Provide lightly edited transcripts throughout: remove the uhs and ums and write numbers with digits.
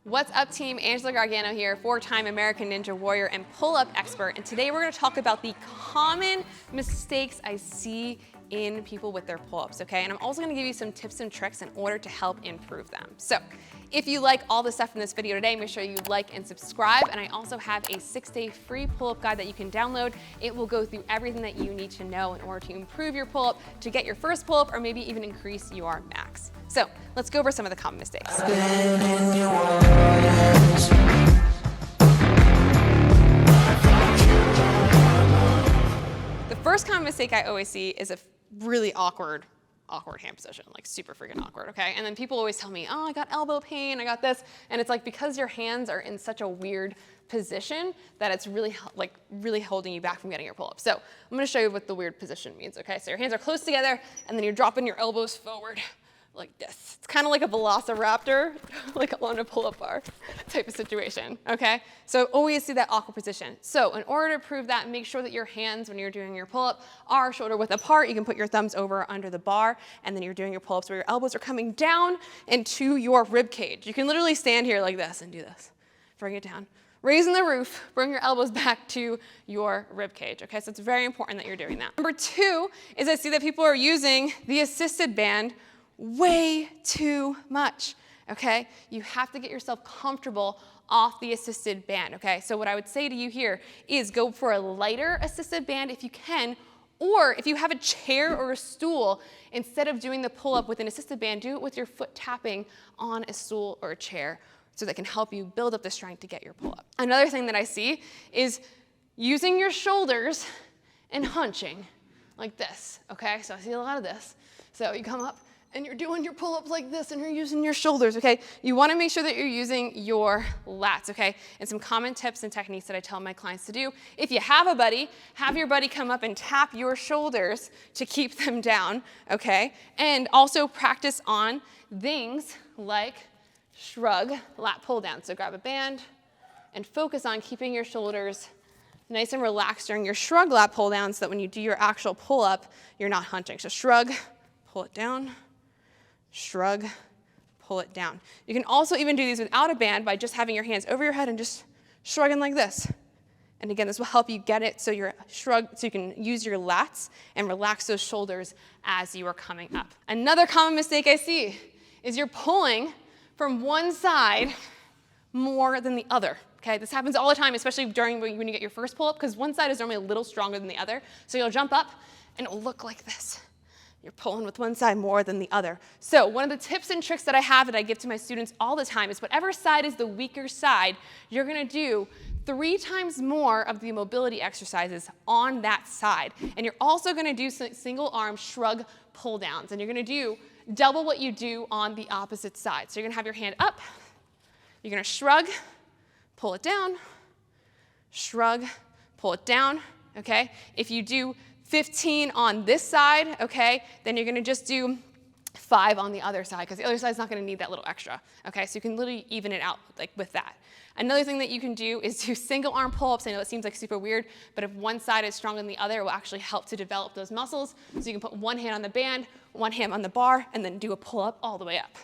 What's up, team? Angela Gargano here, 4-time American Ninja Warrior and pull-up expert. And today we're going to talk about the common mistakes I see in people with their pull-ups, okay? And I'm also going to give you some tips and tricks in order to help improve them. So if you like all the stuff in this video today, make sure you like and subscribe. And I also have a 6-day free pull-up guide that you can download. It will go through everything that you need to know in order to improve your pull-up, to get your first pull-up, or maybe even increase your max. So let's go over some of the common mistakes. The first common mistake I always see is a really awkward hand position, like super freaking awkward, okay? And then people always tell me, oh, I got elbow pain, I got this. And it's like because your hands are in such a weird position that it's really holding you back from getting your pull-up. So I'm gonna show you what the weird position means, okay? So your hands are close together and then you're dropping your elbows forward like this. It's kind of like a velociraptor, like on a pull-up bar type of situation, okay? So always see that awkward position. So in order to prove that, make sure that your hands, when you're doing your pull-up, are shoulder width apart. You can put your thumbs over under the bar, and then you're doing your pull-ups where your elbows are coming down into your rib cage. You can literally stand here like this and do this. Bring it down. Raising the roof, bring your elbows back to your rib cage, okay? So it's very important that you're doing that. Number 2 is I see that people are using the assisted band way too much, okay? You have to get yourself comfortable off the assisted band, okay? So what I would say to you here is go for a lighter assisted band if you can, or if you have a chair or a stool, instead of doing the pull-up with an assisted band, do it with your foot tapping on a stool or a chair so that can help you build up the strength to get your pull-up. Another thing that I see is using your shoulders and hunching like this, okay? So I see a lot of this. So you come up, and you're doing your pull-ups like this, and you're using your shoulders, okay? You wanna make sure that you're using your lats, okay? And some common tips and techniques that I tell my clients to do. If you have a buddy, have your buddy come up and tap your shoulders to keep them down, okay? And also practice on things like shrug, lat pull down. So grab a band and focus on keeping your shoulders nice and relaxed during your shrug lat pull down so that when you do your actual pull-up, you're not hunching. So shrug, pull it down. Shrug, pull it down. You can also even do these without a band by just having your hands over your head and just shrugging like this. And again, this will help you get it so you can use your lats and relax those shoulders as you are coming up. Another common mistake I see is you're pulling from one side more than the other. Okay, this happens all the time, especially when you get your first pull-up, because one side is normally a little stronger than the other. So you'll jump up and it'll look like this. You're pulling with one side more than the other. So one of the tips and tricks that I have that I give to my students all the time is whatever side is the weaker side, you're gonna do 3 times more of the mobility exercises on that side. And you're also gonna do single arm shrug pull downs. And you're gonna do double what you do on the opposite side. So you're gonna have your hand up, you're gonna shrug, pull it down, shrug, pull it down, okay? If you do 15 on this side, okay, then you're gonna just do 5 on the other side because the other side's not gonna need that little extra, okay? So you can literally even it out like with that. Another thing that you can do is do single arm pull-ups. I know it seems like super weird, but if one side is stronger than the other, it will actually help to develop those muscles. So you can put one hand on the band, one hand on the bar, and then do a pull-up all the way up.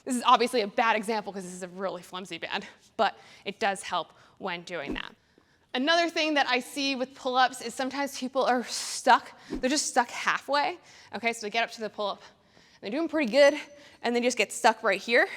This is obviously a bad example because this is a really flimsy band, but it does help when doing that. Another thing that I see with pull-ups is sometimes people are stuck. They're just stuck halfway. Okay, so they get up to the pull-up. They're doing pretty good, and they just get stuck right here.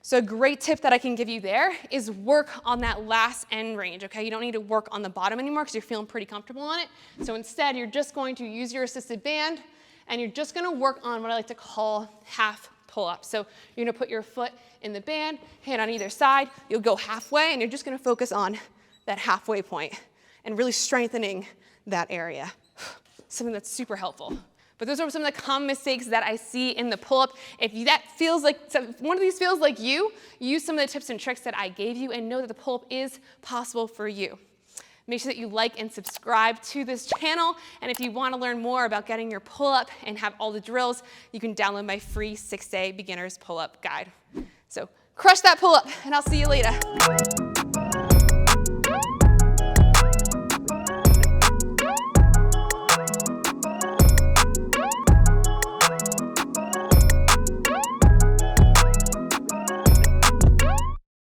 So a great tip that I can give you there is work on that last end range, okay? You don't need to work on the bottom anymore because you're feeling pretty comfortable on it. So instead, you're just going to use your assisted band, and you're just gonna work on what I like to call half pull-ups. So you're gonna put your foot in the band, hand on either side. You'll go halfway, and you're just gonna focus on that halfway point and really strengthening that area. Something that's super helpful. But those are some of the common mistakes that I see in the pull-up. If one of these feels like you, use some of the tips and tricks that I gave you and know that the pull-up is possible for you. Make sure that you like and subscribe to this channel. And if you want to learn more about getting your pull-up and have all the drills, you can download my free 6-day beginner's pull-up guide. So crush that pull-up, and I'll see you later.